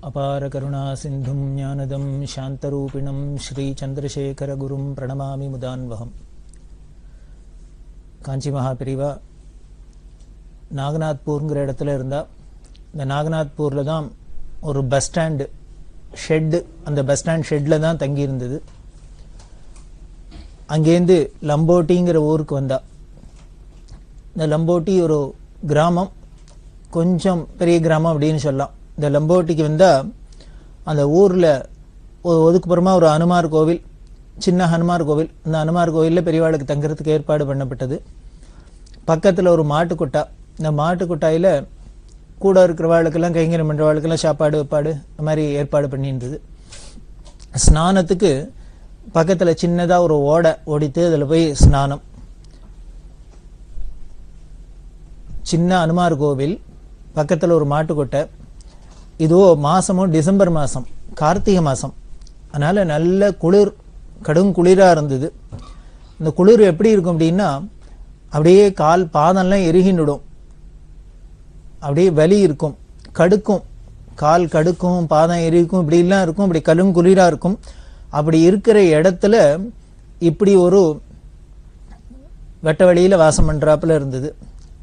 அபார கருணா சிந்தும் ஞானதம் சாந்தரூபிணம் ஸ்ரீ சந்திரசேகர குரும் பிரணமாமி முதான்வகம். காஞ்சி மகாபிரிவா நாகநாத்பூர்ங்கிற இடத்துல இருந்தா. இந்த நாகநாத்பூரில் தான் ஒரு பஸ் ஸ்டாண்டு ஷெட்டு, அந்த பஸ் ஸ்டாண்ட் ஷெட்டில் தான் தங்கியிருந்தது. அங்கேருந்து லம்போட்டிங்கிற ஊருக்கு வந்தா. இந்த லம்போட்டி ஒரு கிராமம், கொஞ்சம் பெரிய கிராமம் அப்படின்னு சொல்லலாம். இந்த லம்போட்டிக்கு வந்தால் அந்த ஊரில் ஒதுக்குப்புறமா ஒரு ஹனுமார் கோவில், சின்ன ஹனுமார் கோவில். இந்த ஹனுமார் கோவிலில் பெரியவாளுக்கு தங்குறதுக்கு ஏற்பாடு பண்ணப்பட்டது. பக்கத்தில் ஒரு மாட்டுக்குட்டா. இந்த மாட்டுக்குட்டாயில் கூட இருக்கிறவாளுக்கெல்லாம் கைங்கரியம் பண்ணுறவாளுக்கெல்லாம் சாப்பாடு வைப்பாடு இந்த மாதிரி ஏற்பாடு பண்ணியிருந்தது. ஸ்நானத்துக்கு பக்கத்தில் சின்னதாக ஒரு ஓடை ஓடித்து அதில் போய் ஸ்நானம். சின்ன ஹனுமார் கோவில், பக்கத்தில் ஒரு மாட்டுக்கொட்டை. இதுவோ மாதமும் டிசம்பர் மாதம், கார்த்திகை மாதம். அதனால் நல்ல குளிர், கடும் குளிராக இருந்தது. இந்த குளிர் எப்படி இருக்கும் அப்படின்னா, அப்படியே கால் பாதம்லாம் எருகின்னுடும், அப்படியே வலி இருக்கும், கடுக்கும், கால் கடுக்கும், பாதம் எரிக்கும், இப்படிலாம் இருக்கும். அப்படி கடும் குளிராக இருக்கும். அப்படி இருக்கிற இடத்துல இப்படி ஒரு வெட்ட வழியில் வாசம் பண்ணுறாப்புல இருந்தது.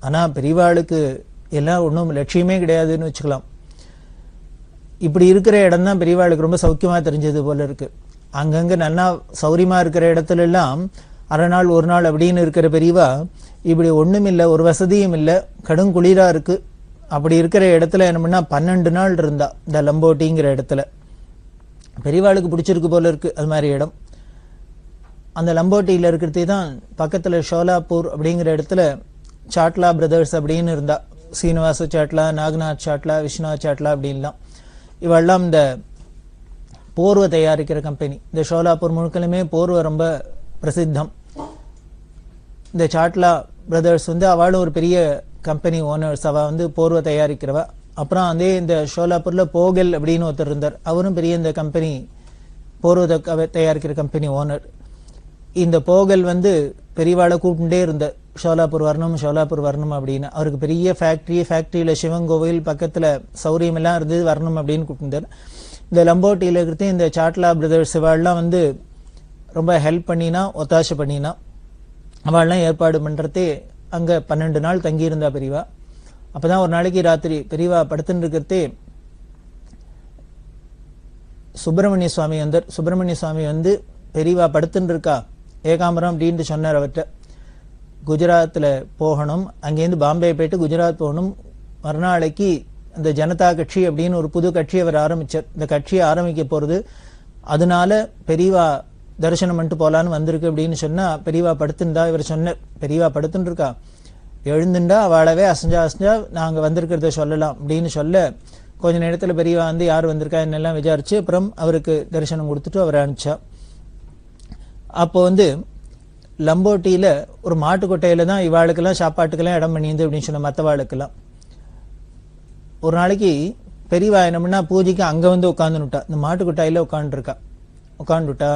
ஆனால் பெரியவாளுக்கு எல்லாம் ஒன்றும் லட்சியமே கிடையாதுன்னு வச்சுக்கலாம். இப்படி இருக்கிற இடம் தான் பெரியவாளுக்கு ரொம்ப சௌக்கியமாக தெரிஞ்சது போல இருக்கு. அங்கங்கே நல்லா சௌரியமாக இருக்கிற இடத்துல எல்லாம் அரை நாள் ஒரு நாள் அப்படின்னு இருக்கிற பெரியவா இப்படி ஒன்றும் இல்லை, ஒரு வசதியும் இல்லை, கடும் குளிராக இருக்கு. அப்படி இருக்கிற இடத்துல என்ன பண்ணா 12 நாள் இருந்தா. இந்த லம்போட்டிங்கிற இடத்துல பெரியவாளுக்கு பிடிச்சிருக்கு போல இருக்கு அது மாதிரி இடம். அந்த லம்போட்டியில் இருக்கிறதே தான் பக்கத்தில் ஷோலாப்பூர் அப்படிங்கிற இடத்துல சாட்லா பிரதர்ஸ் அப்படின்னு இருந்தா. சீனிவாச சாட்லா, நாகநாத் சாட்லா, விஸ்வநாத் சாட்லா அப்படின்லாம். இவெல்லாம் இந்த போர்வை தயாரிக்கிற கம்பெனி. இந்த ஷோலாப்பூர் முழுக்கலுமே போர்வை ரொம்ப பிரசித்தம். இந்த சாட்லா பிரதர்ஸ் அவளும் ஒரு பெரிய கம்பெனி ஓனர்ஸ். அவள் போர்வை தயாரிக்கிறவா. அப்புறம் அதே இந்த ஷோலாப்பூரில் போகல் அப்படின்னு ஒருத்தர் இருந்தார். அவரும் பெரிய இந்த கம்பெனி போர்வை தயாரிக்கிற கம்பெனி ஓனர். இந்த போகல் பெரியவாளை கூப்பிட்டுட்டே இருந்தார், ஷோலாப்பூர் வரணும், ஷோலாப்பூர் வரணும் அப்படின்னு. அவருக்கு பெரிய ஃபேக்ட்ரியில் சிவங்கோவில் பக்கத்தில் சௌரியம் எல்லாம் இருந்தது, வரணும் அப்படின்னு கூப்பிட்டுருந்தார். இந்த லம்போட்டியில் இருக்கிறது இந்த சாட்லா பிரதர்ஸ் இவாள்லாம் ரொம்ப ஹெல்ப் பண்ணினா, ஒத்தாசை பண்ணினா. அவள்லாம் ஏற்பாடு பண்ணுறதே அங்கே 12 நாள் தங்கியிருந்தா பெரியவா. அப்போ தான் ஒரு நாளைக்கு ராத்திரி பெரியவா படுத்துன்னு இருக்கிறதே சுப்பிரமணிய சுவாமி வந்தார். சுப்பிரமணிய சுவாமி பெரியவா படுத்துன்னு இருக்கா, ஏகாம்பரம் அப்படின்ட்டு சொன்னார் அவர்கிட்ட. குஜராத்தில் போகணும், அங்கேருந்து பாம்பே போயிட்டு குஜராத் போகணும். மறுநாளைக்கு அந்த ஜனதா கட்சி அப்படின்னு ஒரு புது கட்சி அவர் ஆரம்பித்தார். இந்த கட்சியை ஆரம்பிக்க போகிறது, அதனால பெரியவா தரிசனம் பண்ணிட்டு போகலான்னு வந்திருக்கு அப்படின்னு சொன்னால் பெரியவா படுத்துண்டா. இவர் சொன்னார், பெரியவா படுத்துன்னு இருக்கா, எழுந்துண்டா அவளவே அசைஞ்சா நாங்கள் வந்திருக்கிறத சொல்லலாம் அப்படின்னு சொல்ல, கொஞ்ச நேரத்தில் பெரியவா யார் வந்திருக்கா என்னெல்லாம் விசாரிச்சு அப்புறம் அவருக்கு தரிசனம் கொடுத்துட்டு அவரை அனுப்பிச்சா. அப்போ லம்போட்டியில் ஒரு மாட்டுக்கொட்டையில் தான் இவாளுக்கெல்லாம் சாப்பாட்டுக்கெல்லாம் இடம் பண்ணியிருந்து அப்படின்னு சொன்ன மற்றவாளுக்கெல்லாம். ஒரு நாளைக்கு பெரியவா என்ன பண்ணா, பூஜைக்கு அங்கே உட்காந்துனுட்டா. இந்த மாட்டுக்கொட்டாயில் உட்காந்துட்டு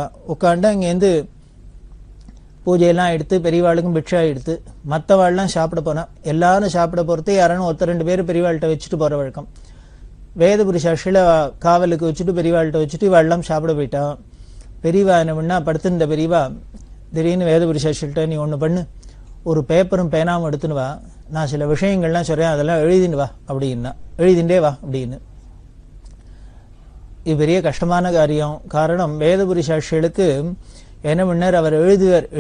அங்கேருந்து பூஜையெல்லாம் எடுத்து பெரியவாளுக்கும் பிக்ஷா எடுத்து மற்றவாள்லாம் சாப்பிட போனால், எல்லாரும் சாப்பிட போகிறது யாரானும் ஒருத்தர் 2 பேர் பெரியவாள்கிட்ட வச்சுட்டு போகிற வழக்கம். வேதபுரி சாட்சியில் காவலுக்கு வச்சுட்டு பெரியவாள்கிட்ட வச்சுட்டு இவாள்லாம் சாப்பிட போயிட்டான். பெரியவா என்ன பண்ணா, படுத்துருந்த பெரியவா திடீர்னு வேதபுரி சாட்சிகிட்ட, நீ ஒன்று பண்ணு, ஒரு பேப்பரும் பேனாவும் எடுத்துன்னு வா, நான் சில விஷயங்கள்லாம் சொல்கிறேன், அதெல்லாம் எழுதின்னு வா அப்படின்னா. எழுதிண்டே வா அப்படின்னு. இது பெரிய கஷ்டமான காரியம். காரணம், வேதபுரி சாட்சிகளுக்கு என்ன பண்ணார், அவர்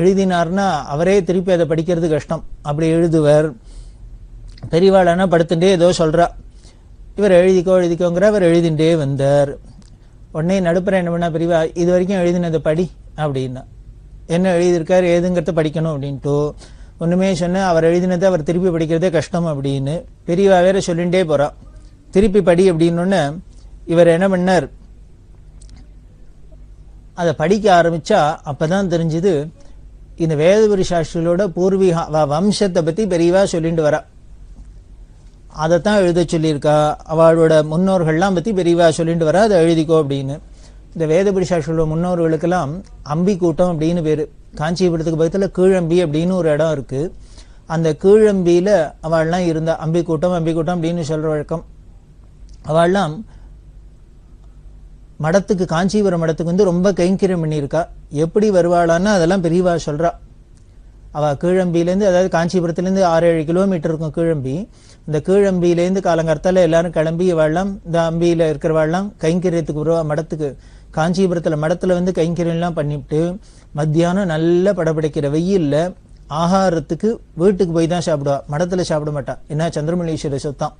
எழுதினார்னா அவரே திருப்பி அதை படிக்கிறது கஷ்டம். அப்படி எழுதுவர். பெரியவாளானா படுத்துட்டே ஏதோ சொல்கிறா, இவர் எழுதிக்கோங்கிற அவர் எழுதிண்டே வந்தார். உடனே நடுப்புற என்ன பண்ணா, பெரியவா இது வரைக்கும் எழுதினதை படி அப்படின்னா. என்ன எழுதியிருக்காரு ஏதுங்கிறத படிக்கணும் அப்படின்ட்டு ஒன்றுமே சொன்ன, அவர் எழுதினதை அவர் திருப்பி படிக்கிறதே கஷ்டம் அப்படின்னு. பெரியவா வேற சொல்லிகிட்டே போகிறா, திருப்பி படி அப்படின்னொன்னு. இவர் என்ன பண்ணார், அதை படிக்க ஆரம்பித்தா அப்போ தான் தெரிஞ்சுது, இந்த வேதபுரி சாஸ்திரிகளோட பூர்வீக வம்சத்தை பற்றி பெரியவா சொல்லிட்டு வரா. அதைத்தான் எழுத சொல்லியிருக்கா. அவளோட முன்னோர்கள்லாம் பற்றி பெரியவா சொல்லிட்டு வரா, அதை எழுதிக்கோ அப்படின்னு. இந்த வேதபுரி சாஸ்திரிகளோட முன்னோர்களுக்கெல்லாம் அம்பி கூட்டம் அப்படின்னு பேர். காஞ்சிபுரத்துக்கு பக்கத்தில் கீழம்பி அப்படின்னு ஒரு இடம் இருக்குது. அந்த மடத்துக்கு காஞ்சிபுரம் மடத்துக்கு வந்து ரொம்ப கைங்கரியம் பண்ணியிருக்கா. எப்படி வருவாளான்னா அதெல்லாம் பெரியவா சொல்றா. அவ கீழம்பியிலேருந்து, அதாவது காஞ்சிபுரத்துலேருந்து 6-7 கிலோமீட்டர் இருக்கும் கீழம்பி. இந்த கீழம்பியிலேருந்து காலங்கர்த்தால எல்லாரும் கிளம்பி வாழலாம், இந்த அம்பியில இருக்கிறவாழலாம் கைங்கரியத்துக்கு வருவா மடத்துக்கு. காஞ்சிபுரத்துல மடத்துல வந்து கைங்கரியம்லாம் பண்ணிவிட்டு மத்தியானம் நல்ல படபடைக்கிற வெயில்ல ஆகாரத்துக்கு வீட்டுக்கு போய் தான் சாப்பிடுவா, மடத்துல சாப்பிட மாட்டா. ஏன்னா சந்திரமல்லீஸ்வர சொத்தான்.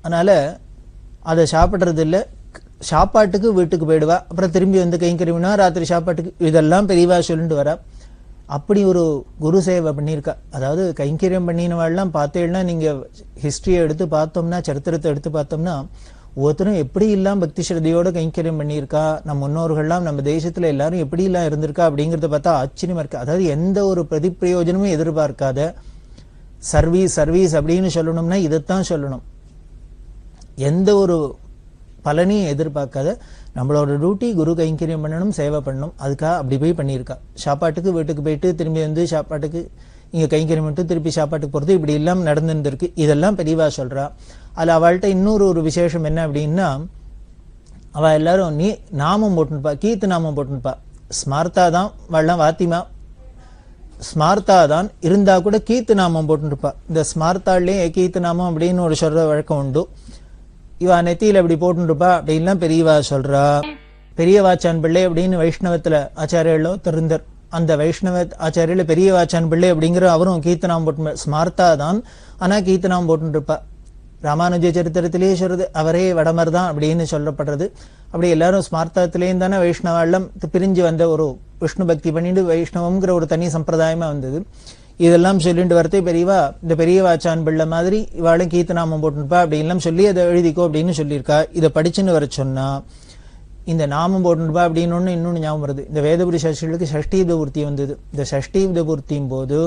அதனால அதை சாப்பிட்றது இல்லை, சாப்பாட்டுக்கு வீட்டுக்கு போயிடுவா. அப்புறம் திரும்பி வந்து கைங்கரியம்னா ராத்திரி சாப்பாட்டுக்கு. இதெல்லாம் பெரியவா சொல்லிட்டு வரா. அப்படி ஒரு குரு சேவை பண்ணியிருக்கா. அதாவது கைங்கரியம் பண்ணினவாள்லாம் பார்த்தேன்னா நீங்கள் ஹிஸ்டரியை எடுத்து பார்த்தோம்னா, சரித்திரத்தை எடுத்து பார்த்தோம்னா, ஒவ்வொருத்தரும் எப்படி இல்லாம பக்தி ஸ்ரத்தையோட கைங்கரியம் பண்ணியிருக்கா, நம்ம முன்னோர்கள்லாம் நம்ம தேசத்துல எல்லாரும் எப்படி எல்லாம் இருந்திருக்கா அப்படிங்கறத பார்த்தா ஆச்சரியமா இருக்கு. அதாவது எந்த ஒரு பிரதிப்பிரயோஜனமும் எதிர்பார்க்காத சர்வீஸ் சர்வீஸ் அப்படின்னு சொல்லணும்னா இதைத்தான் சொல்லணும். எந்த ஒரு பலனையும் எதிர்பார்க்காத நம்மளோட டியூட்டி குரு கைங்கரியம் பண்ணணும், சேவை பண்ணணும். அதுக்காக அப்படி போய் பண்ணியிருக்கா. சாப்பாட்டுக்கு வீட்டுக்கு போயிட்டு திரும்பி வந்து சாப்பாட்டுக்கு இங்கே கைங்கரியம் மட்டும் திருப்பி சாப்பாட்டுக்கு போகிறது இப்படி எல்லாம் நடந்துருக்கு. இதெல்லாம் பெரியவா சொல்கிறா. அதில் அவள்கிட்ட இன்னொரு ஒரு விசேஷம் என்ன அப்படின்னா, அவள் எல்லாரும் நாமம் போட்டுனுப்பா, கீர்த்து நாமம் போட்டுனுப்பா. ஸ்மார்த்தா தான் வாழலாம், வாத்திமா ஸ்மார்த்தா தான் இருந்தால் கூட கீர்த்து நாமம் போட்டுருப்பா. இந்த ஸ்மார்த்தாலேயே கீர்த்து நாமம் அப்படின்னு ஒரு சொல்கிற வழக்கம் உண்டு. இவா நெத்தியில் அப்படி போட்டுருப்பா அப்படின்லாம் பெரியவா சொல்கிறா. பெரியவாச்சான் பிள்ளை அப்படின்னு வைஷ்ணவத்தில் ஆச்சாரியர்களோ திருந்தர். அந்த வைஷ்ணவ ஆச்சாரியில பெரியவாச்சான் பிள்ளை அப்படிங்கிற அவரும் கீர்த்தனாம் போட்டு ஸ்மார்த்தா தான், ஆனால் கீர்த்தனாம் போட்டுருப்பா. ராமானுஜ சரித்திரத்திலேயே சொல்றது அவரே வடமர் தான் அப்படின்னு சொல்லப்படுறது. அப்படி எல்லாரும் ஸ்மார்த்தத்திலேயும் தானே வைஷ்ணவாளம் பிரிஞ்சு வந்த ஒரு விஷ்ணு பக்தி பண்ணிட்டு வைஷ்ணவம்ங்கிற ஒரு தனி சம்பிரதாயமா வந்தது. இதெல்லாம் சொல்லிட்டு வரத்தே பெரியவா இந்த பெரியவாச்சான் பிள்ளை மாதிரி இவாளும் கீர்த்தனாமம் போட்டுருப்பா அப்படின்லாம் சொல்லி அதை எழுதிக்கோ அப்படின்னு சொல்லியிருக்கா. இதை படிச்சுன்னு வர சொன்னா இந்த நாமம் போட்டுருப்பா அப்படின்னு இன்னொன்று ஞாபகம் வருது. இந்த வேதபுரி சஷ்டிகளுக்கு சஷ்டியுப்த பூர்த்தி வந்தது. இந்த சஷ்டியுப்த பூர்த்தியும் போது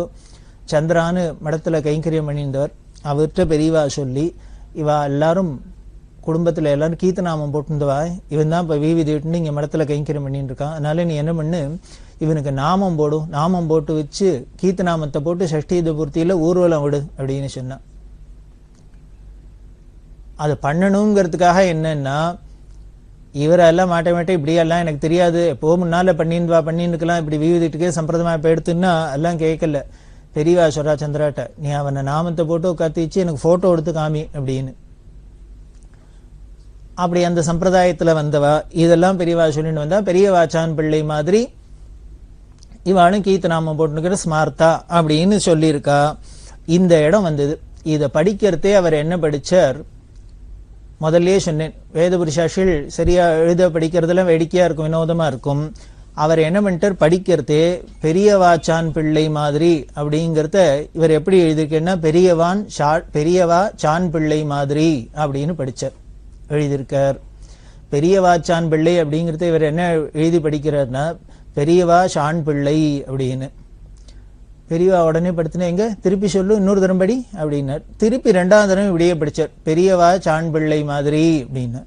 சந்திரான்னு மடத்துல கைங்கரியம் பண்ணியிருந்தவர் அவர்கிட்ட பெரியவா சொல்லி, இவா எல்லாரும் குடும்பத்துல எல்லாரும் கீர்த்தநாமம் போட்டுருந்தவா, இவன் தான் இப்போ வீவிதிட்டு இங்கே மடத்துல கைங்கரியம் பண்ணிட்டு இருக்கான். அதனால நீ என்ன பண்ணு, இவனுக்கு நாமம் போடும், நாமம் போட்டு வச்சு கீர்த்தநாமத்தை போட்டு சஷ்டியுப்த பூர்த்தியில ஊர்வலம் விடு அப்படின்னு சொன்னான். அது பண்ணணுங்கிறதுக்காக என்னன்னா, இவரெல்லாம் மாட்டே இப்படியெல்லாம் எனக்கு தெரியாது, எப்போ முன்னால பண்ணின்னு இருக்கலாம், இப்படி வீவிதிட்டுக்கே சம்பிரதமா இப்போ எடுத்துன்னா எல்லாம் கேட்கல. பெரியவா சொல்றா சந்திராட்ட, நீ அவனை நாமத்தை போட்டு உட்காந்து எனக்கு போட்டோ எடுத்து காமி அப்படின்னு. அப்படி அந்த சம்பிரதாயத்துல வந்தவா இதெல்லாம் பெரியவா சொல்லிட்டு வந்தா. பெரியவாச்சான் பிள்ளை மாதிரி இவாளும் கீர்த்தநாமம் போட்டுக்கிற ஸ்மார்த்தா அப்படின்னு சொல்லியிருக்கா. இந்த இடம் வந்தது. இதை படிக்கிறதே அவர் என்ன படிச்சார், முதல்லயே சொன்னேன், வேதபுரி சாஸ்திரிகள் சரியா எழுத படிக்கிறதுலாம் வேடிக்கையா இருக்கும், வினோதமா இருக்கும். அவர் என்ன பண்ணிட்டார், படிக்கிறதே பெரியவாச்சான் பிள்ளை மாதிரி அப்படிங்கிறத இவர் எப்படி எழுதியிருக்கேன்னா, பெரியவா சான் பிள்ளை மாதிரி அப்படின்னு படிச்சார் எழுதியிருக்கார். பெரியவாச்சான் பிள்ளை அப்படிங்கிறத இவர் என்ன எழுதி படிக்கிறார்னா, பெரியவா சான் பிள்ளை அப்படின்னு. பெரியவா உடனே படுத்தினா, எங்க திருப்பி சொல்லு, இன்னொரு தரம் படி அப்படின்னார். திருப்பி 2ஆவது தரம் இப்படியே படிச்சார், பெரியவா சான் பிள்ளை மாதிரி அப்படின்னு.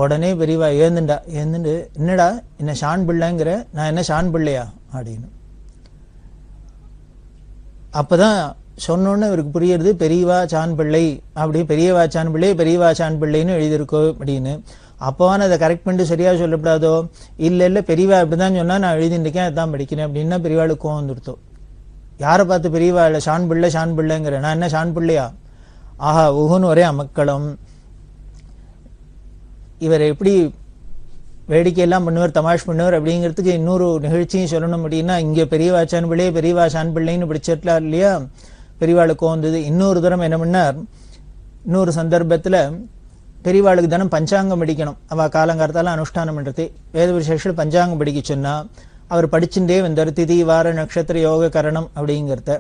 உடனே பெரியவா ஏந்துண்டு என்னடா என்ன ஷான் பிள்ளைங்கிற, நான் என்ன ஷான் பிள்ளையா அப்படின்னு. அப்பதான் சொன்னோன்னு இவருக்கு புரியுறது, பெரியவா சான் பிள்ளை அப்படி, பெரியவா சான் பிள்ளை பெரியவா சான் பிள்ளைன்னு எழுதியிருக்கோ அப்படின்னு. அப்போவான அதை கரெக்ட் பண்ணிட்டு சரியா சொல்லப்படாதோ, இல்ல பெரியவா இப்படிதான் சொன்னா நான் எழுதிருக்கேன் அதான் படிக்கிறேன் அப்படின்னா பெரியவாளுக்கு கோவம் வந்துருத்தோம். யாரை பார்த்து பெரியவா இல்லை ஷான் பிள்ளைங்கிற, நான் என்ன ஷான் பிள்ளையா, ஆஹா ஊஹுன்னு ஒரே அமக்களம். இவர் எப்படி வேடிக்கையெல்லாம் பண்ணுவார், தமாஷ் பண்ணுவார் அப்படிங்கிறதுக்கு இன்னொரு நிகழ்ச்சியும் சொல்லணும் அப்படின்னா, இங்கே பெரியவாச்சான் பிள்ளை பெரியவா ஷான் பிள்ளைன்னு பிடிச்சிட்டா இல்லையா, பெரியவாளுக்கு வந்தது. இன்னொரு தரம் என்ன பண்ணார், இன்னொரு சந்தர்ப்பத்தில் பெரியவாளுக்கு தானே பஞ்சாங்கம் படிக்கணும், அவள் காலங்காலத்தால் அனுஷ்டானம் பண்ணுறது. வேதபுரி சாஸ்திரிகள் பஞ்சாங்கம் படிக்க சொன்னா அவர் படிச்சுட்டே வந்தார். திதி வார நட்சத்திர யோக கரணம் அப்படிங்கிறத.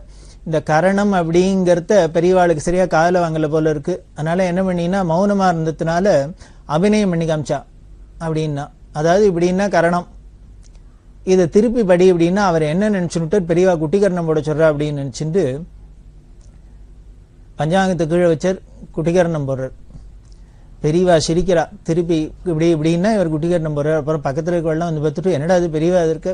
இந்த கரணம் அப்படிங்கிறத பெரியவாளுக்கு சரியா காதில் வாங்கல போல இருக்கு. அதனால என்ன பண்ணினா, மௌனமா இருந்ததுனால அபிநயம் பண்ணி காமிச்சா அப்படின்னா, அதாவது இப்படின்னா கரணம், இதை திருப்பி படி அப்படின்னா அவர் என்ன நினைச்சுட்டு பெரியவா குட்டிகரணம் போட சொல்றா அப்படின்னு நினைச்சுட்டு பஞ்சாங்கத்தை கீழே வச்சார், குட்டிகரணம் போடுறார். பெரியவா சிரிக்கிறா, திருப்பி இப்படின்னா இவர் குட்டிகரணம் போடுறார். அப்புறம் பக்கத்துல இருக்கவெல்லாம் வந்து பார்த்துட்டு, என்னடா அது பெரியவா இருக்க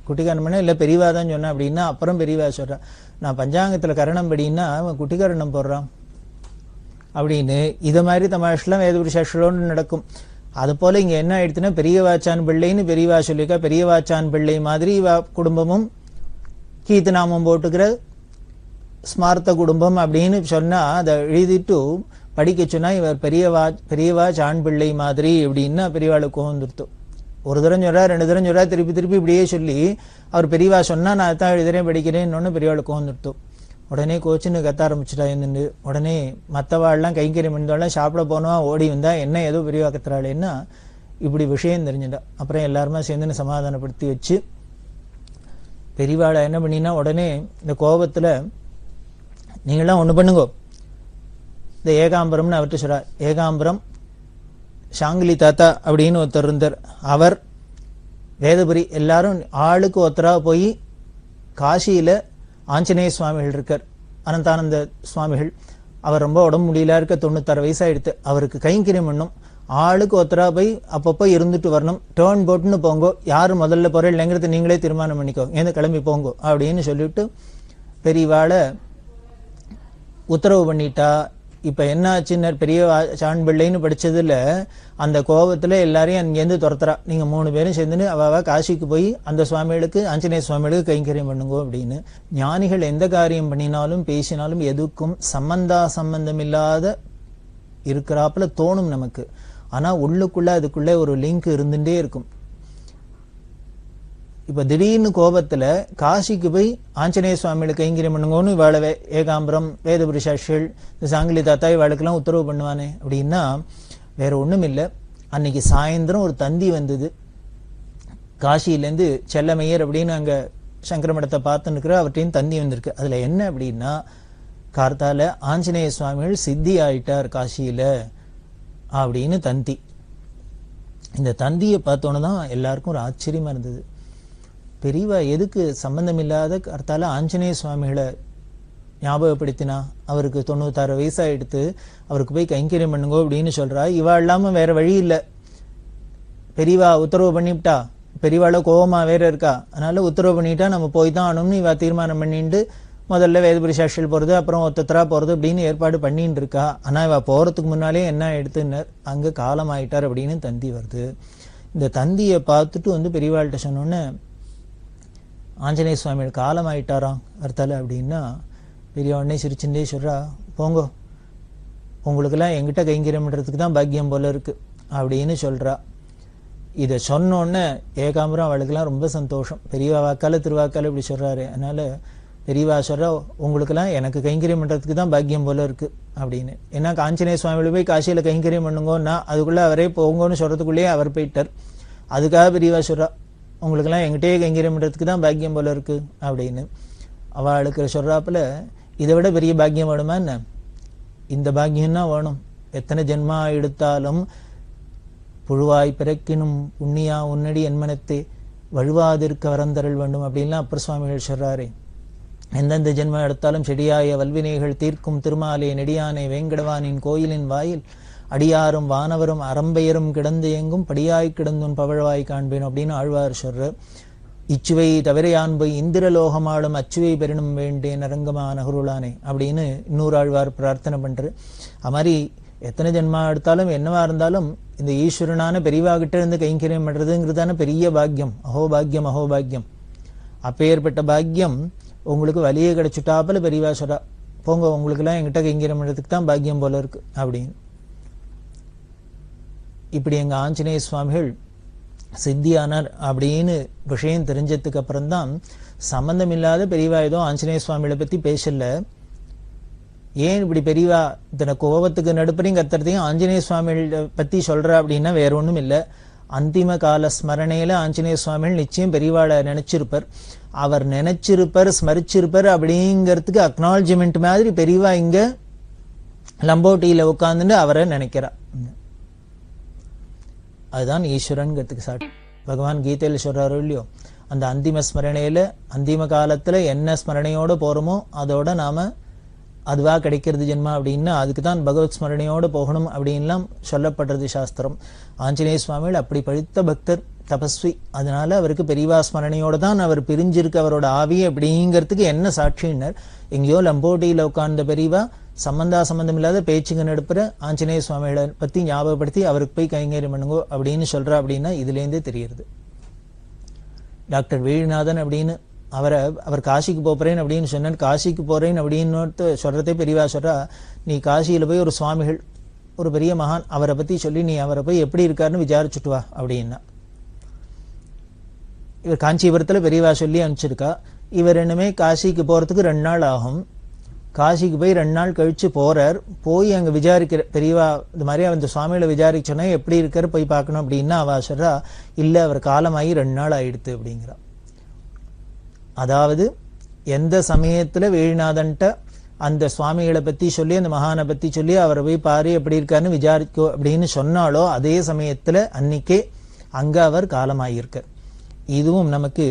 குட்டிகரணம்னா, இல்லை பெரியவா தான் சொன்னா அப்படின்னா. அப்புறம் பெரியவா சொல்றா, நான் பஞ்சாங்கத்துல கரணம் படின்னா அவன் குட்டிகரணம் போடுறான் அப்படின்னு. இதை மாதிரி தமாஷெல்லாம் வேதபுரி சாஸ்திரங்களோடு நடக்கும். அது போல இங்க என்ன ஆயிடுச்சுன்னா பெரியவாச்சான் பிள்ளைன்னு பெரியவா சொல்லியிருக்கா. பெரியவாச்சான் பிள்ளை மாதிரி இவ குடும்பமும் கீத்து நாமம் போட்டுக்கிற ஸ்மார்த்த குடும்பம் அப்படின்னு சொன்னா அதை எழுதிட்டு படிக்க சொன்னா இவர் பெரியவா சான் பிள்ளை மாதிரி எப்படின்னா பெரியவாளுக்கு வந்துருத்தோம். ஒரு தரம் சொல்றா, 2 தரம் சொல்றா, திருப்பி திருப்பி இப்படியே சொல்லி அவர் பெரியவா சொன்னா நான் அதான் எழுதுறேன் படிக்கிறேன்னு பெரியவாளுக்கு வந்துருத்தோம். உடனே கோச்சுன்னு கத்த ஆரம்பிச்சுட்டா. இருந்துட்டு உடனே மற்றவாள்லாம் கைங்கறி மணிந்தோம்லாம் சாப்பிட போனவா ஓடி வந்தா என்ன ஏதோ பெரியவா கத்துறாளேன்னா இப்படி விஷயம் தெரிஞ்சுட்டா. அப்புறம் எல்லாருமா சேர்ந்துன்னு சமாதானப்படுத்தி வச்சு பெரியவாளை என்ன பண்ணினா உடனே இந்த கோபத்துல நீங்களாம் ஒண்ணு பண்ணுங்கோ, இந்த ஏகாம்பரம்னு அவர்கிட்ட சொல்றார். ஏகாம்பரம் சாங்கிலி தாத்தா அப்படின்னு ஒருத்தர் இருந்தார். அவர் வேதபுரி எல்லாரும் ஆளுக்கு ஒருத்தரா போய் காசியில ஆஞ்சநேய சுவாமிகள் இருக்கார், அனந்தானந்த சுவாமிகள். அவர் ரொம்ப உடம்பு முடியல இருக்க, 96 வயசாயிடுத்து. அவருக்கு கைங்கரியம் பண்ணும். ஆளுக்கு ஒருத்தரா போய் அப்பப்போ இருந்துட்டு வரணும். டேர்ன் போட்டுன்னு போங்கோ, யாரு முதல்ல போற இல்லைங்கிறது நீங்களே தீர்மானம் பண்ணிக்கோ, ஏன் கிளம்பி போங்கோ அப்படின்னு சொல்லிட்டு பெரியவாளை உத்தரவு பண்ணிட்டா. இப்ப என்ன ஆச்சுன்னு பெரிய சான் பிள்ளைன்னு படிச்சதுல அந்த கோபத்துல எல்லாரையும் அங்கேருந்து துரத்துறா. நீங்க 3 பேரும் சேர்ந்துன்னு அவ காசிக்கு போய் அந்த சுவாமிகளுக்கு ஆஞ்சநேய சுவாமிகளுக்கு கைங்கரியம் பண்ணுங்க அப்படின்னு. ஞானிகள் எந்த காரியம் பண்ணினாலும் பேசினாலும் எதுக்கும் சம்பந்தம் இல்லாத இருக்கிறாப்புல தோணும் நமக்கு. ஆனா உள்ளுக்குள்ள அதுக்குள்ள ஒரு லிங்க் இருந்துட்டே இருக்கும். இப்ப திடீர்னு கோபத்துல காசிக்கு போய் ஆஞ்சநேய சுவாமிகளுக்கு கைங்கரியம் பண்ணுங்கன்னு இவாளவே ஏகாம்பரம் வேதபுரி சாட்சிகள் இந்த சாங்கிலி தாத்தா இவாளுக்கெல்லாம் உத்தரவு பண்ணுவானே அப்படின்னா வேற ஒண்ணும் இல்லை. அன்னைக்கு சாயந்தரம் ஒரு தந்தி வந்தது காசியிலேருந்து. செல்லமையர் அப்படின்னு அங்க சங்கர மடத்தை பார்த்துன்னு அவர்கிட்டையும் தந்தி வந்திருக்கு. அதுல என்ன அப்படின்னா கார்த்தால ஆஞ்சநேய சுவாமிகள் சித்தி ஆயிட்டார் காசியில அப்படின்னு தந்தி. இந்த தந்தியை பார்த்தோன்னு தான் எல்லாருக்கும் ஒரு ஆச்சரியமா இருந்தது. பெரியவா எதுக்கு சம்பந்தம் இல்லாத கர்த்தால ஆஞ்சநேய சுவாமிகளை ஞாபகப்படுத்தினா? அவருக்கு 96 வயசாயிடுத்து, அவருக்கு போய் கைங்கரியம் பண்ணுங்கோ அப்படின்னு சொல்றா. இவா இல்லாம வேற வழி இல்லை. பெரியவா உத்தரவு பண்ணிவிட்டா, பெரியவாள கோபமா வேற இருக்கா, அதனால உத்தரவு பண்ணிட்டா நம்ம போய் தான் ஆகணும்னு இவா தீர்மானம் பண்ணிட்டு முதல்ல வேதபுரி சாட்சிகள் போறது, அப்புறம் ஒத்தரா போறது அப்படின்னு ஏற்பாடு பண்ணிட்டு இருக்கா. ஆனா இவ போறதுக்கு முன்னாலே என்ன எடுத்துன்னு அங்க காலம் ஆயிட்டார் அப்படின்னு தந்தி வருது. இந்த தந்தியை பார்த்துட்டு பெரியவாள்கிட்ட சொன்னோன்னு ஆஞ்சநேய சுவாமிகள் காலம் ஆயிட்டாராம் அர்த்தால அப்படின்னா பெரிய உடனே சிரிச்சுட்டே சொல்றா, போங்கோ உங்களுக்கெல்லாம் எங்கிட்ட கைங்கரியம் பண்றதுக்கு தான் பாக்கியம் போல இருக்கு அப்படின்னு சொல்றா. இதை சொன்னோடனே ஏகாம்பரம் அவளுக்கெல்லாம் ரொம்ப சந்தோஷம். பெரியவா வாக்கால திருவாக்கால இப்படி சொல்றாரு. அதனால பெரியவா சொல்றா, உங்களுக்கெல்லாம் எனக்கு கைங்கரியம் பண்றதுக்கு தான் பாக்கியம் போல இருக்கு அப்படின்னு. ஏன்னா ஆஞ்சநேய சுவாமிகளை போய் காசியில கைங்கரியம் பண்ணுங்கன்னா அதுக்குள்ள அவரே போங்கன்னு சொல்றதுக்குள்ளேயே அவர் போயிட்டார். அதுக்காக பெரியவா சொல்றா, உங்களுக்கெல்லாம் எங்கிட்டே கைங்கரியம் பண்றதுக்கு தான் பாக்கியம் போல இருக்கு அப்படின்னு. அவளுக்கு சொல்றாப்புல இதை விட பெரிய பாக்கியம் வேணுமா என்ன? இந்த பாக்கியம்னா வேணும். எத்தனை ஜென்மா எடுத்தாலும் புழுவாய் பிறக்கினும் புண்ணியா உன்னடி என்மனத்தை வழுவாதிருக்க வரந்தரல் வேண்டும் அப்படின்லாம் அப்பர் சுவாமிகள் சொல்றாரு. எந்தெந்த ஜென்மம் எடுத்தாலும் செடியாய வல்வினைகள் தீர்க்கும் திருமாலே நெடியானே வேங்கடவானின் கோயிலின் வாயில் அடியாரும் வானவரும் அரம்பெயரும் கிடந்து எங்கும் படியாய் கிடந்துன் பவழவாய் காண்பேன் அப்படின்னு ஆழ்வார் சொல்ற. இச்சுவை தவிரையான் போய் இந்திரலோகமாடும் அச்சுவை பெறணும் வேண்டேன் அரங்கமா நகருளானே அப்படின்னு இன்னொரு ஆழ்வார் பிரார்த்தனை பண்ற. அது மாதிரி எத்தனை ஜென்மா எடுத்தாலும் என்னவா இருந்தாலும் இந்த ஈஸ்வரனான பெரியவாகிட்ட இருந்து கைங்கரியம் பண்றதுங்கிறதான பெரிய பாக்கியம். அஹோபாக்கியம் அஹோபாக்கியம். அப்பேற்பட்ட பாக்கியம் உங்களுக்கு வலியே கிடைச்சுட்டாப்புல பெரியவா சொல்றா, போங்க உங்களுக்கெல்லாம் எங்கிட்ட கைங்கரியம் பண்றதுக்கு தான் பாக்கியம் போல இருக்கு அப்படின்னு. இப்படி எங்க ஆஞ்சநேய சுவாமிகள் சித்தியானார் அப்படின்னு விஷயம் தெரிஞ்சதுக்கு அப்புறம் தான் சம்பந்தம் இல்லாத பெரியவா ஏதோ ஆஞ்சநேய சுவாமிகளை பத்தி பேசல. ஏன் இப்படி பெரியவா இத்தனை கோபத்துக்கு நடுப்பறையும் கத்துறதையும் ஆஞ்சநேய சுவாமிகளை பத்தி சொல்ற அப்படின்னா வேற ஒண்ணும் இல்லை. அந்திம கால ஸ்மரணையில ஆஞ்சநேய சுவாமிகள் நிச்சயம் பெரியவாளை நினைச்சிருப்பார். அவர் நினைச்சிருப்பார், ஸ்மரிச்சிருப்பார் அப்படிங்கிறதுக்கு அக்னாலஜ்மெண்ட் மாதிரி பெரியவா இங்க லம்போட்டியில உட்கார்ந்துட்டு அவரை நினைக்கிறா. அதுதான் ஈஸ்வரன்கிறதுக்கு சாட்சி. பகவான் கீதையில சொல்றாரோ இல்லையோ, அந்த அந்திம ஸ்மரணையில அந்திம காலத்துல என்ன ஸ்மரணையோட போறோமோ அதோட நாம அதுவா கிடைக்கிறது ஜென்மா அப்படின்னா அதுக்கு தான் பகவத் ஸ்மரணையோட போகணும் அப்படின்லாம் சொல்லப்படுறது சாஸ்திரம். ஆஞ்சநேய சுவாமிகள் அப்படி படித்த பக்தர், தபஸ்வி. அதனால அவருக்கு பெரியவா ஸ்மரணையோட தான் அவர் பிரிஞ்சிருக்கு அவரோட ஆவி அப்படிங்கிறதுக்கு என்ன சாட்சியினர். எங்கேயோ லம்போட்டியில உட்கார்ந்த பெரியவா சம்பந்தம் இல்லாத பேச்சுங்க நடுப்புற ஆஞ்சநேய சுவாமிகளை பத்தி ஞாபகப்படுத்தி அவருக்கு போய் கைங்கரியம் பண்ணுங்கோ அப்படின்னு சொல்றா அப்படின்னா இதுலேருந்தே தெரியுது. டாக்டர் வேலுநாதன் அப்படின்னு அவர் காசிக்கு போறேன் அப்படின்னு சொன்னார். காசிக்கு போறேன் அப்படின்னு சொல்றதே பெரியவா சொல்றா, நீ காசியில போய் ஒரு சுவாமிகள் ஒரு பெரிய மகான் அவரை பத்தி சொல்லி நீ அவரை போய் எப்படி இருக்காருன்னு விசாரிச்சுட்டு வா அப்படின்னா. இவர் காஞ்சிபுரத்துல பெரியவா சொல்லி அனுப்பிச்சிருக்கா. இவர் என்னமே காசிக்கு போறதுக்கு 2 நாள் ஆகும். காசிக்கு போய் 2 நாள் கழிச்சு போறார். போய் அங்க விசாரிக்கிற பெரியவா இந்த மாதிரி அந்த சுவாமிகளை விசாரிச்சோன்னா எப்படி இருக்காரு போய் பார்க்கணும் அப்படின்னா அவ சொல்றா, இல்ல அவர் காலமாகி 2 நாள் ஆயிடுத்து அப்படிங்கிறா. அதாவது எந்த சமயத்துல வேலுநாதன்ட்ட அந்த சுவாமிகளை பத்தி சொல்லி அந்த மகானை பத்தி சொல்லி அவரை போய் பாரு எப்படி இருக்காருன்னு விசாரிக்கோ அப்படின்னு சொன்னாலோ அதே சமயத்துல அன்னைக்கே அங்க அவர் காலமாயிருக்கார். இதுவும் நமக்கு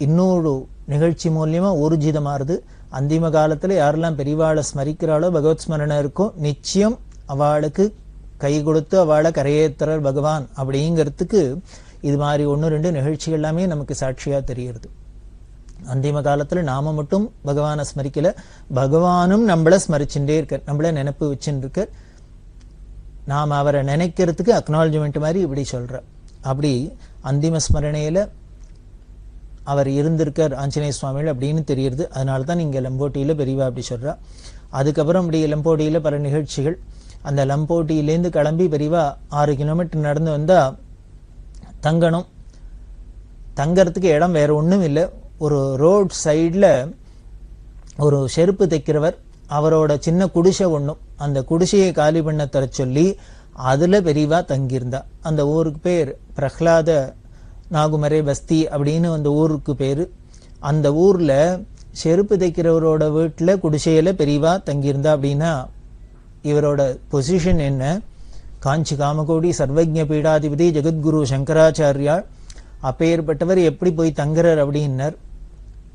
இன்னொரு நிகழ்ச்சி மூலியமா ஊர்ஜிதமாறுது. அந்திம காலத்துல யாரெல்லாம் பெரியவாளை ஸ்மரிக்கிறாளோ பகவத் ஸ்மரணை இருக்கோ நிச்சயம் அவளுக்கு கை கொடுத்து அவளை கரையேத்துறார் பகவான் அப்படிங்கிறதுக்கு இது மாதிரி 1-2 நிகழ்ச்சிகள் எல்லாமே நமக்கு சாட்சியா தெரியுது. அந்திம காலத்துல நாம மட்டும் பகவானை ஸ்மரிக்கல, பகவானும் நம்மள ஸ்மரிச்சுட்டே இருக்க, நம்மள நினைப்பு வச்சுட்டு இருக்க. நாம அவரை நினைக்கிறதுக்கு அக்னாலஜ்மெண்ட் மாதிரி இப்படி சொல்ற. அப்படி அந்திம ஸ்மரணையில அவர் இருந்திருக்கார் ஆஞ்சநேய சுவாமிகள் அப்படின்னு தெரியுது. அதனால்தான் இங்க லம்போட்டியில பெரியவா அப்படி சொல்றா. அதுக்கப்புறம் இப்படி லம்போட்டியில பல நிகழ்ச்சிகள். அந்த லம்போட்டியிலேருந்து கிளம்பி பெரியவா 6 கிலோமீட்டர் நடந்து வந்தா தங்கணும். தங்கறதுக்கு இடம் வேற ஒண்ணும் இல்லை. ஒரு ரோட் சைட்ல ஒரு செருப்பு தைக்கிறவர் அவரோட சின்ன குடிசை ஒண்ணும், அந்த குடிசையை காலி பண்ண தர சொல்லி அதுல பெரியவா தங்கியிருந்தா. அந்த ஊருக்கு பேர் பிரஹ்லாத நாகுமரே பஸ்தி அப்படின்னு அந்த ஊருக்கு பேரு. அந்த ஊர்ல செருப்பு தைக்கிறவரோட வீட்டுல குடிசையில பெரியவா தங்கியிருந்தா. அப்படின்னா இவரோட பொசிஷன் என்ன? காஞ்சி காமகோடி சர்வஜ்ஞ பீடாதிபதி ஜெகத்குரு சங்கராச்சாரியார் அப்பேற்பட்டவர் எப்படி போய் தங்குறார் அப்படின்னார்.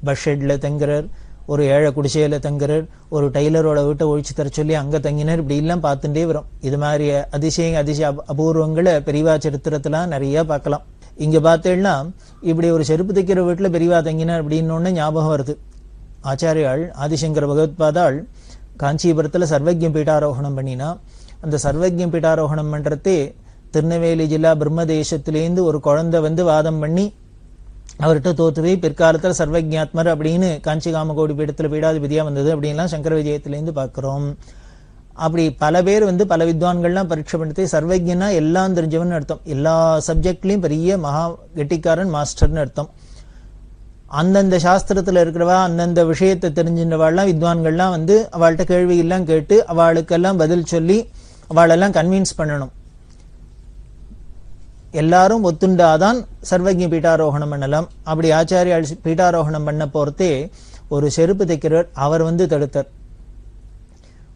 பஸ் ஷெட்ல தங்குறார், ஒரு ஏழை குடிசையில தங்குறார், ஒரு டைலரோட வீட்டை ஒழிச்சு தர சொல்லி அங்க தங்கினார். இப்படி எல்லாம் பார்த்துட்டே வரும். இது மாதிரி அதிசய அபூர்வங்களை பெரியவா சரித்திரத்தெல்லாம் நிறைய பார்க்கலாம். இங்க பார்த்தேன்னா இப்படி ஒரு செருப்பு தைக்கிற வீட்டுல பெரியவா தங்கினார் அப்படின்னு ஞாபகம் வருது. ஆச்சாரியாள் ஆதிசங்கர பகவத்பாதாள் காஞ்சிபுரத்துல சர்வஜ்ஞ பீட்டாரோகணம் பண்ணினா. அந்த சர்வஜ்ஞ பீட்டாரோகணம் பண்றதே திருநெல்வேலி ஜில்லா பிரம்மதேசத்திலேருந்து ஒரு குழந்தை வந்து வாதம் பண்ணி அவர்கிட்ட தோத்து போய் பிற்காலத்துல சர்வஜாத்மர் அப்படின்னு காஞ்சி காமகோடி பீடத்துல பீடாதிபதியா வந்தது அப்படின்லாம் சங்கர விஜயத்திலேருந்து பார்க்கிறோம். அப்படி பல பேர் வந்து பல வித்வான்கள்லாம் பரீட்சை பண்ணிட்டு சர்வஜ்ஞனா எல்லாம் தெரிஞ்சவன் அர்த்தம். எல்லா சப்ஜெக்ட்லயும் பெரிய மகா கெட்டிக்காரன் மாஸ்டர்னு அர்த்தம். அந்தந்த சாஸ்திரத்துல இருக்கிறவா அந்தந்த விஷயத்தை தெரிஞ்சின்றவாள்லாம் வித்வான்கள்லாம் வந்து அவள்கிட்ட கேள்வி எல்லாம் கேட்டு அவளுக்கெல்லாம் பதில் சொல்லி அவளெல்லாம் கன்வின்ஸ் பண்ணணும். எல்லாரும் ஒத்துண்டாதான் சர்வஜ்ஞ பீட்டாரோகணம் பண்ணலாம். அப்படி ஆச்சாரியா பீட்டாரோகணம் பண்ண போறதே ஒரு செருப்பு தைக்கிறவர் அவர் வந்து தடுத்தார்.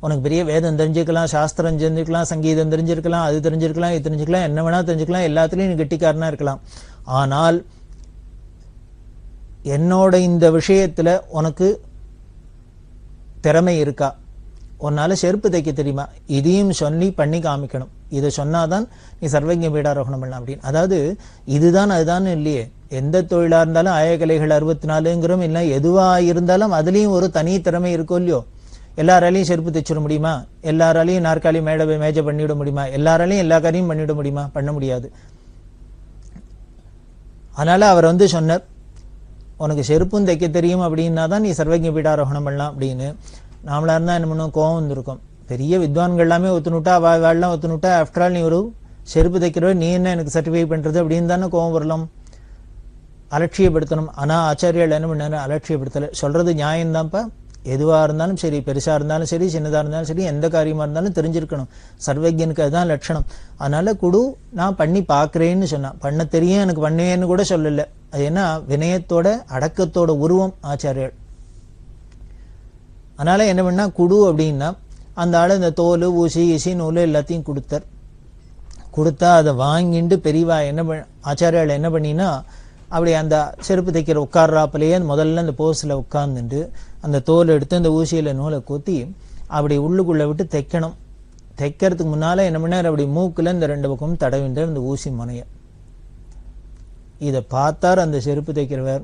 உனக்கு பெரிய வேதம் தெரிஞ்சுக்கலாம், சாஸ்திரம் தெரிஞ்சுக்கலாம், சங்கீதம் தெரிஞ்சிருக்கலாம், அது தெரிஞ்சிருக்கலாம், இது தெரிஞ்சுக்கலாம், என்ன வேணா தெரிஞ்சுக்கலாம், எல்லாத்துலயும் நீ கெட்டிக்காரனா இருக்கலாம். ஆனால் என்னோட இந்த விஷயத்துல உனக்கு திறமை இருக்கா? உன்னால செருப்பு தைக்க தெரியுமா? இதையும் சொல்லி பண்ணி காமிக்கணும். இதை சொன்னாதான் நீ சர்வஜ்ஞ பீடாரோகணம் பண்ணலாம் அப்படின்னு. அதாவது இதுதான் அதுதான் இல்லையே. எந்த தொழிலா இருந்தாலும் ஆயக்கலைகள் 64ங்கிறோம், இல்லை எதுவா இருந்தாலும் அதுலயும் ஒரு தனி திறமை இருக்கும் இல்லையோ. எல்லாராலையும் செருப்பு தைச்சிட முடியுமா? எல்லாராலையும் நாற்காலி மேஜை பண்ணிவிட முடியுமா? எல்லாராலையும் எல்லா காரியம் பண்ணிவிட முடியுமா? பண்ண முடியாது. அதனால அவர் வந்து சொன்னார், உனக்கு செருப்பும் தைக்க தெரியும் அப்படின்னா தான் நீ சர்வஜ்ஞ பீடாரோகணம் பண்ணலாம் அப்படின்னு. நாமளா இருந்தா என்ன பண்ணுவோம், கோவம் வந்திருக்கும். பெரிய வித்வான்கள் எல்லாமே ஒத்துனுட்டா, வாழலாம் ஒத்துனுட்டா, ஆஃப்டர் ஆல் நீ ஒரு செருப்பு தைக்கிறவர், நீ என்ன எனக்கு சர்டிஃபை பண்றது அப்படின்னு தானே கோவம் வரலாம். அலட்சியப்படுத்தணும். ஆனா ஆச்சாரியால் என்ன பண்ணாரு, அலட்சியப்படுத்தல. சொல்றது நியாயம்தான்ப்பா. எதுவா இருந்தாலும் சரி, பெருசா இருந்தாலும் சரி, சின்னதா இருந்தாலும் சரி, எந்த காரியமா இருந்தாலும் தெரிஞ்சிருக்கணும். சர்வஜனுக்கு அதுதான் லட்சணம். அதனால குடு, நான் பண்ணி பாக்குறேன்னு சொன்னான். பண்ண தெரியும், எனக்கு பண்ணுவேன்னு கூட சொல்லல. அது என்ன, வினயத்தோட அடக்கத்தோட உருவம் ஆச்சாரியால். அதனால என்ன பண்ணா, குடு அப்படின்னா அந்த ஆளு இந்த தோல், ஊசி, இசி, நூல் எல்லாத்தையும் கொடுத்தார். கொடுத்தா அதை வாங்கிட்டு பெரியவா என்ன ஆச்சாரியால் என்ன பண்ணினா, அப்படி அந்த செருப்பு தைக்கிற உட்கார்றாப்பிலேயே முதல்ல அந்த போஸ்ல உட்கார்ந்துட்டு அந்த தோல் எடுத்து அந்த ஊசியில நூலை கூத்தி அப்படி உள்ளுக்குள்ள விட்டு தைக்கணும். தைக்கிறதுக்கு முன்னால என்ன பண்ணார், அப்படி மூக்குல இந்த 2 பக்கமும் தடவின்ற இந்த ஊசி முனைய. இதை பார்த்தார் அந்த செருப்பு தைக்கிறவர்.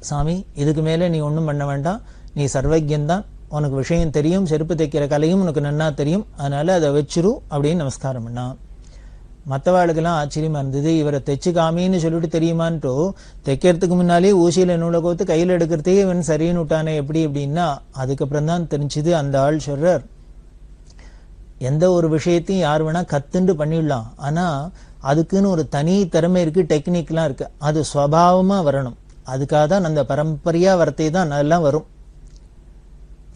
சாமி, இதுக்கு மேல நீ ஒன்றும் பண்ண வேண்டாம், நீ சர்வஜன் தான், உனக்கு விஷயம் தெரியும், செருப்பு தைக்கிற கலையும் உனக்கு நன்னா தெரியும், அதனால அதை வச்சிரு அப்படின்னு நமஸ்காரம் பண்ணா. மற்றவாளுக்கெல்லாம் ஆச்சரியமா இருந்தது. இவரை தைச்சு காமின்னு சொல்லிட்டு தெரியுமான்ட்டு தைக்கிறதுக்கு முன்னாலே ஊசியில நூலை கோத்து கையில் எடுக்கிறதே இவன் சரின்னு விட்டானே எப்படி அப்படின்னா, அதுக்கப்புறம் தான் தெரிஞ்சுது அந்த ஆள் சொல்றார், எந்த ஒரு விஷயத்தையும் யார் வேணா கத்துண்டு பண்ணிடலாம், ஆனா அதுக்குன்னு ஒரு தனி திறமை இருக்கு, டெக்னிக்லாம் இருக்கு, அது சுவாவமா வரணும். அதுக்காக தான் அந்த பரம்பரையா வரத்தை தான் அதெல்லாம் வரும்.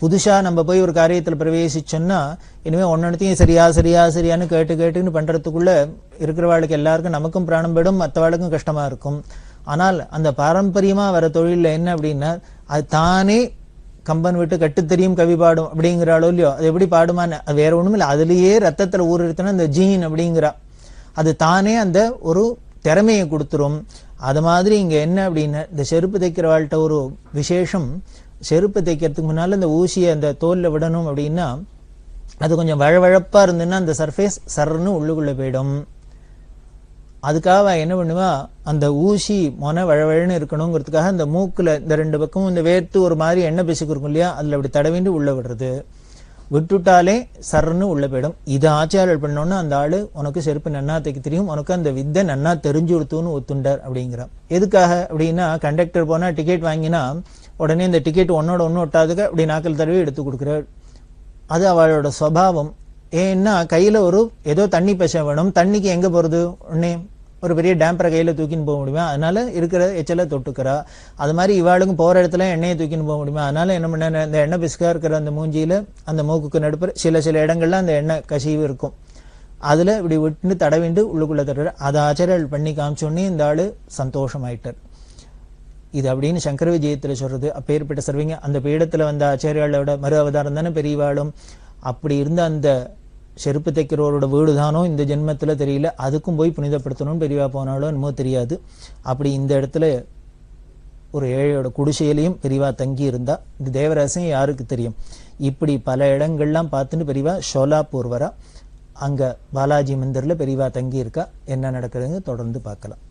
புதுசா நம்ம போய் ஒரு காரியத்தில் பிரவேசிச்சோம்னா இனிமே ஒன்னொன்னையும் சரியான்னு கேட்டுன்னு பண்றதுக்குள்ள இருக்கிறவாளுக்கு எல்லாருக்கும் நமக்கும் பிராணம் போயிடும், மற்றவாளுக்கும் கஷ்டமா இருக்கும். ஆனால் அந்த பாரம்பரியமா வர தொழில என்ன அப்படின்னா, அது தானே கம்பன் விட்டு கட்டு தெரியும் கவி பாடும் அப்படிங்கிறாளோ இல்லையோ, அது எப்படி பாடுமான்னு அது வேற ஒண்ணும் இல்லை, அதுலயே ரத்தத்துல ஊறிடுத்துனா அந்த ஜீன் அப்படிங்கிறா, அது தானே அந்த ஒரு திறமையை கொடுத்துரும். அது மாதிரி இங்க என்ன அப்படின்னா, இந்த செருப்பு தைக்கிறவாள்கிட்ட ஒரு விசேஷம், செருப்பு தைக்கிறதுக்கு முன்னால இந்த ஊசியை அந்த தோல்ல விடணும் அப்படின்னா அது கொஞ்சம் வழவழப்பா இருந்துன்னா அந்த சர்ஃபேஸ் சர்ன்னு உள்ளுக்குள்ள போயிடும். அதுக்காக என்ன பண்ணுவா, அந்த ஊசி மொன வழவழன்னு இருக்கணுங்கிறதுக்காக அந்த மூக்குல இந்த ரெண்டு பக்கமும் இந்த வேர்த்து ஒரு மாதிரி எண்ணெய் பிசுக்கு இருக்கும் இல்லையா, அதுல அப்படி தடவிண்டு உள்ள விடுறது, விட்டுட்டாலே சர்ன்னு உள்ள போயிடும். இதை ஆச்சாரியர் பண்ணோன்னா அந்த ஆளு உனக்கு செருப்பு நன்னா தைக்க தெரியும், உனக்கு அந்த வித்தை நன்னா தெரிஞ்சு கொடுத்துன்னு ஒத்துண்டார் அப்படிங்கிறான். எதுக்காக அப்படின்னா, கண்டக்டர் போனா டிக்கெட் வாங்கினா உடனே இந்த டிக்கெட் ஒன்னோட ஒன்னு ஒட்டாதுக்கு அப்படி நாக்கல் தடவி எடுத்து கொடுக்குறாள். அது அவளோட சுவாவம். ஏன்னா கையில ஒரு ஏதோ தண்ணி பசை வேணும், தண்ணிக்கு எங்க போறது, உடனே ஒரு பெரிய டேம்பரை கையில தூக்கின்னு போக முடியுமா, அதனால இருக்கிற எச்சலை தொட்டுக்கிறா. அது மாதிரி இவாளுக்கும் போற இடத்துல எண்ணெயை தூக்கின்னு போக முடியுமா, அதனால என்ன பண்ண, இந்த எண்ணெய் பிஸ்கா இருக்கிற அந்த மூஞ்சியில அந்த மூக்குக்கு நடுப்புற சில இடங்கள்ல அந்த எண்ணெய் கசிவு இருக்கும், அதுல இப்படி விட்டு தடவிண்டு உள்ளுக்குள்ள தடுற. அதை ஆச்சாரியர்கள் பண்ணி காமிச்சோடனே இந்த ஆளு சந்தோஷமாயிட்டார். இது அப்படின்னு சங்கர விஜயத்துல சொல்றது. அப்பேற்பட்ட சர்வீங்க அந்த பீடத்துல வந்த ஆச்சாரியாளோட மறு அவதாரம் தானே பெரியவாளும். அப்படி இருந்த அந்த செருப்பு தைக்கிறவரோட வீடுதானோ இந்த ஜென்மத்துல தெரியல, அதுக்கும் போய் புனிதப்படுத்தணும்னு பெரியவா போனாலும் என்னமோ தெரியாது. அப்படி இந்த இடத்துல ஒரு ஏழையோட குடிசையிலையும் பெரியவா தங்கி இருந்தா. இந்த தேவராசன் யாருக்கு தெரியும். இப்படி பல இடங்கள்லாம் பார்த்துட்டு பெரியவா ஷோலாப்பூர் வரா. அங்க பாலாஜி மந்திரில் பெரியவா தங்கி இருக்கா. என்ன நடக்குதுன்னு தொடர்ந்து பார்க்கலாம்.